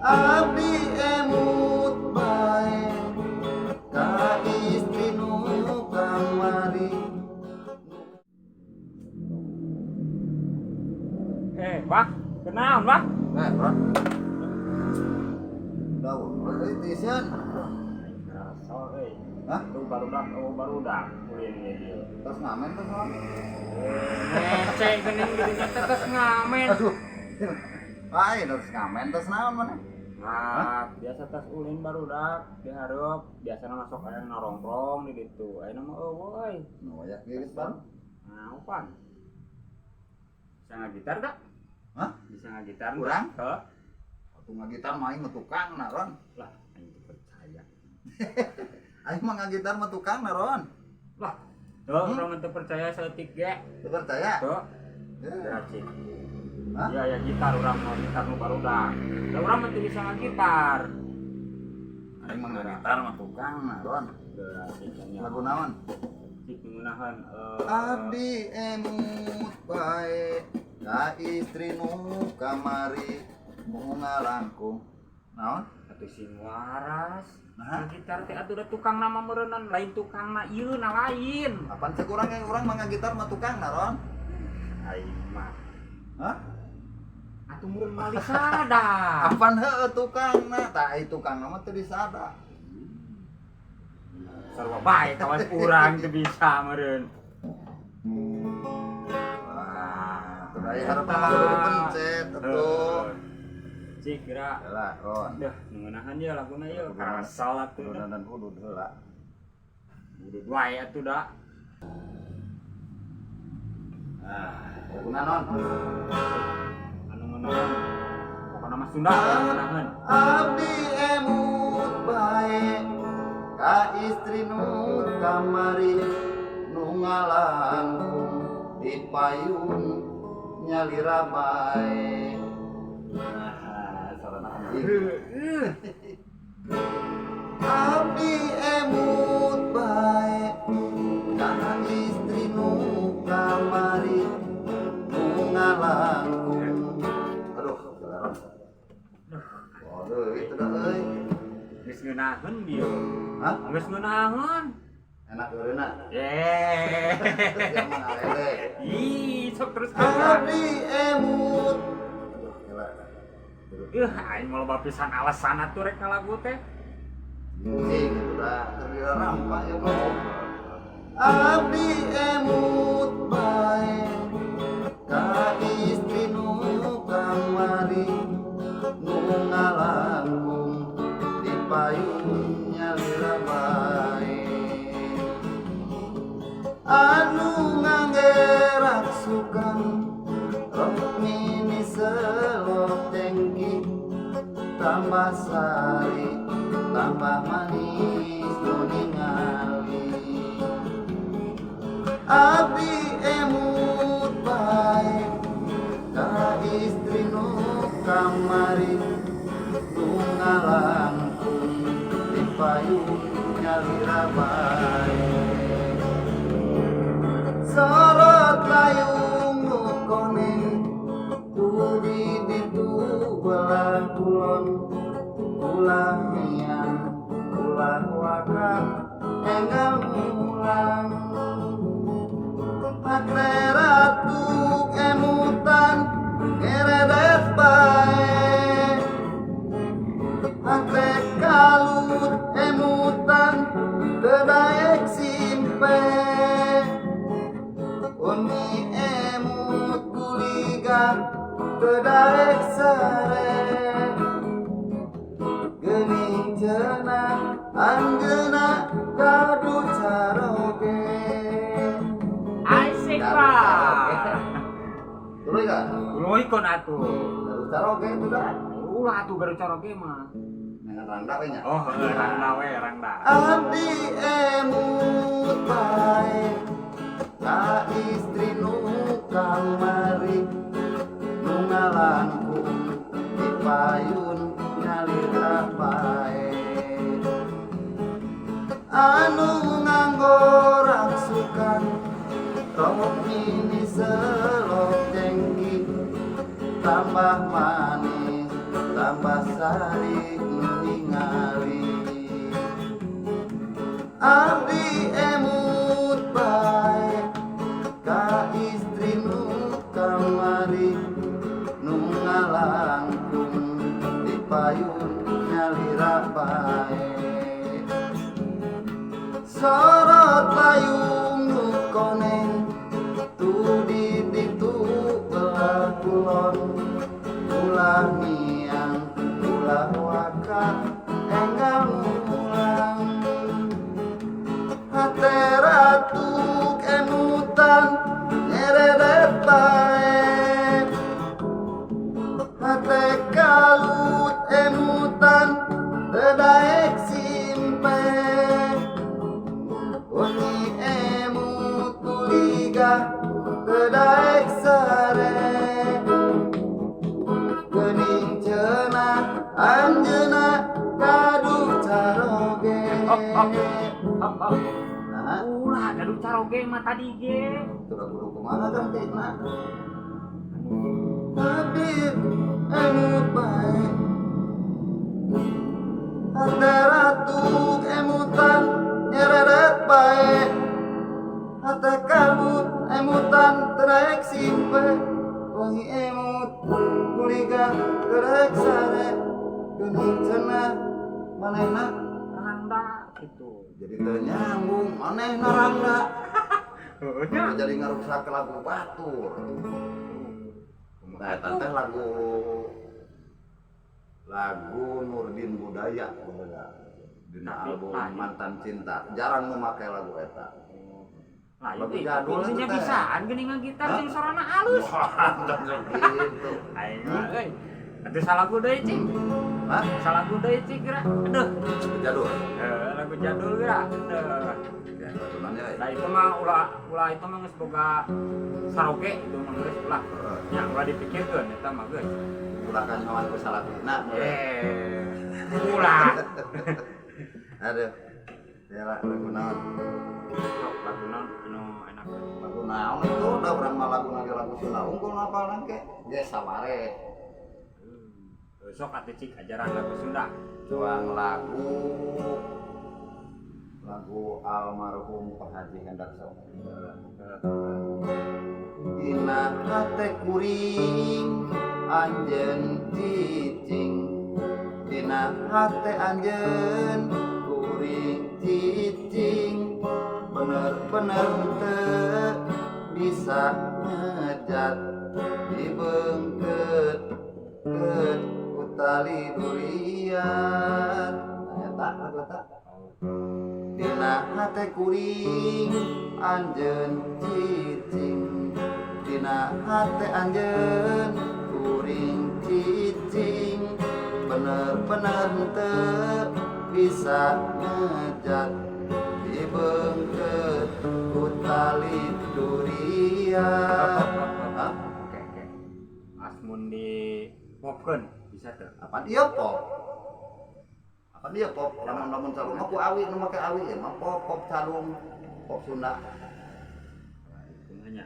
Abdi emut bae ka istri nu kamari. Pak, kenaon, Pak? Ron. Daun, tisian. Asal Hah? Itu barudak kuliah dia. Terus ngamen tuh Ron. Ngecek geuning geuning tetes ngamen. Aduh. Lain terus ngamen terus naon mana? Nah, biasa tes ulin barudak dihareup, biasana masuk aya nongkrong di ditu. Ayeuna mah eueuy. Nu aya giris Ron. Nah, upan. Bisa ngagitar tak? Hah? Bisa ngagitar? Urang? Heuh. Waktu ngagitar main mah tukang na Ron. Lah, aing teu percaya. Aing mah ngagitar mah tukang na Ron. Lah, tuh urang teu percaya saeutik ge. Teu percaya? Tuh. Ya. Berarti. Hah? Ya ya gitar urang mau gitar nu barudak. Da urang mah teu bisa ngagitar. Aing mah ngagitar mah tukang na Ron. Berarti cenah. Lagu naon? Cik ngunahan Abdi emut bae ka istri nu kamari nu ngalangkung. Naon? atuh sing waras. Nah. Gitar teh atuh da tukang nama meureunnan lain tukangna ieu na lain. Apaan sih kurang yang urang mah ngagitar mah tukang na Ron? Aing mah Hah? atuh meureun mali sada. Apaan heueuh tukang na? Tah ai tukang na mah teu disada. Sarua bae kawan urang teu bisa meureun. Wah, teu aya hareup mah kudu dipencet atuh. Cik kira Lah Ron. dah ngeunahan ye laguna ye karena salat tuh Kudu dah. dan hudud heula. Udud wae atuh da. Lagu naon? Anu ngeunahan pokona mah Sunda ngeunahan. Abdi emut bae ka istri nu kamari nu ngalangkung di payung nyalira bae. Nah, sarana anjing. Abdi emut bae ka istri nu kamari nu ngalangkung. Aduh, kelar. Waduh, itu dah euy. Geus ngeunaheun dieu. Hah? Geus ngeunaheun. Enak eureuna. Ye. Yang mana lele. Ih, sok terus Abdi emut. aing mau loba pisan alasan atuh rek lagu teh. Cing, udah terbilang rampak ya bro. Abdi emut bae ka istri nu kamari nu ngalangkung di payung nyalira bae. Anu ngangge raksukan rok mini selop tengki tambah sari tambah manis nu ningali. Abdi emut bae ka istri nu kamari nu ngalangkung di payung nyalira bae. Sorot layung nu koneng tuli ditu belah kulon ulah mian ulah wakak enggal mulang makle ratu emutan ngeredet bae makle kalut emutan bedaek simpe uni emut kuliga bedaek sare geuning cenah anjeunna kadu caroge. Asik Pak. Tuluy ka? Tuluy kon atuh. Kadu caroge itu dah. Ulah atuh garu caroge mah. Dengan rangda we nya. Oh, rangda we, rangda. Abdi emut bae ka istri nu kamari nu ngalangkung di payun nyalira bae. Anu nganggo rangsukan rok mini selop tengki tambah manis tambah saling ningali abdi emut bae ka istri nu kamari nu ngalangkung di payun nyalira bae sorot layung nu koneng tu di ditu belah kulon ulah miang ulah wakat enggal mulang hate ratuk emutan nyereret bae hate kalut emutan tedaek simpe Uni emut tuliga tedaek sare Gening cenah anjeuna gaduh caroge Nah, Ulah gaduh caroge mah tadi ge. sudah kudu kumaha gantina Abdi emut bae Hate ratuk emutan nyereret bae hate kalut emutan teraek simpe wangi emut kuliga teraek sare geuning cenah manehna Randa gitu. jadi teu nyambung manehna rangga jadi ngarusak lagu batur nah eta teh lagu Nurdin Budaya dina album Mantan Cinta jarang memakai lagu eta Nah, lagu itu jadul fungsinya itu teh. bisaan geuningan gitar jeung sorana halus. gitu Aing mah euy. Atuh salagu deui cing. hah Salagu deui cing geura. Aduh. jadul Lagu jadul geura. Aduh. ya baturnya Nah itu mah ulah itu mah geus boga saroge itu mah geus ulah. Nya ulah dipikirkeun eta mah geus. ulah kan kawan ku salahna Ulah. aduh ya lah lagu naon Sok lagu naon anu enak. lagu naon itu udah orang mah lagu lagu Sunda unggul apa nangke ge sabare Sok atuh cik ajaran lagu Sunda. juang lagu almarhum Pak Haji Hendak Sok dina hate kuring anjeun cicing dina hate anjeun kuring cicing bener-bener teu bisa ngejat dibeungkeut ku tali durian eta lagu eta dina hate kuring anjeun cicing dina hate anjeun kuring cicing bener-bener teu bisa ngejat dibeungkeut ku tali durian Oke. Asmun di popkeun bisa teu? apa dia pop lamun calung aku awi nu make awi ya mah pop calung pop Sunda Kumanya.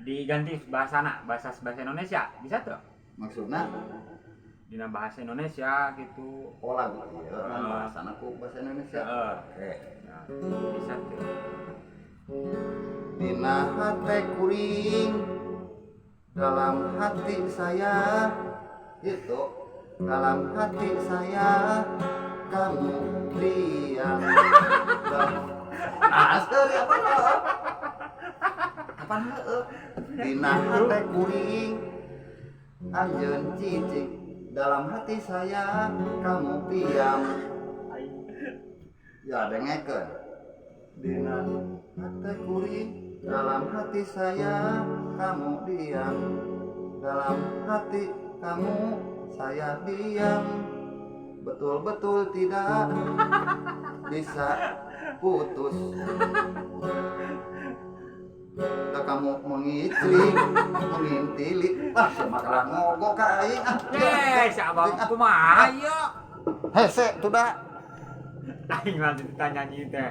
Diganti bahasana, bahasa Indonesia bisa tuh? maksudna Dina bahasa Indonesia gitu. oh lagu ieu kan bahasana ku bahasa Indonesia oke Nah, bisa tuh. dina hate kuring dalam hati saya itu dalam hati saya kamu diam asal apa dina hate kuring anjeun cicing dalam hati saya kamu diam ya dengekeun dina hate kuring dalam hati saya kamu diam dalam hati kamu saya diam betul-betul tidak bisa putus tak kamu mengintili makalah ngogok ka aing Si abang kumaha ieu? hese tuh dah Aing mah ditanya nyi teh.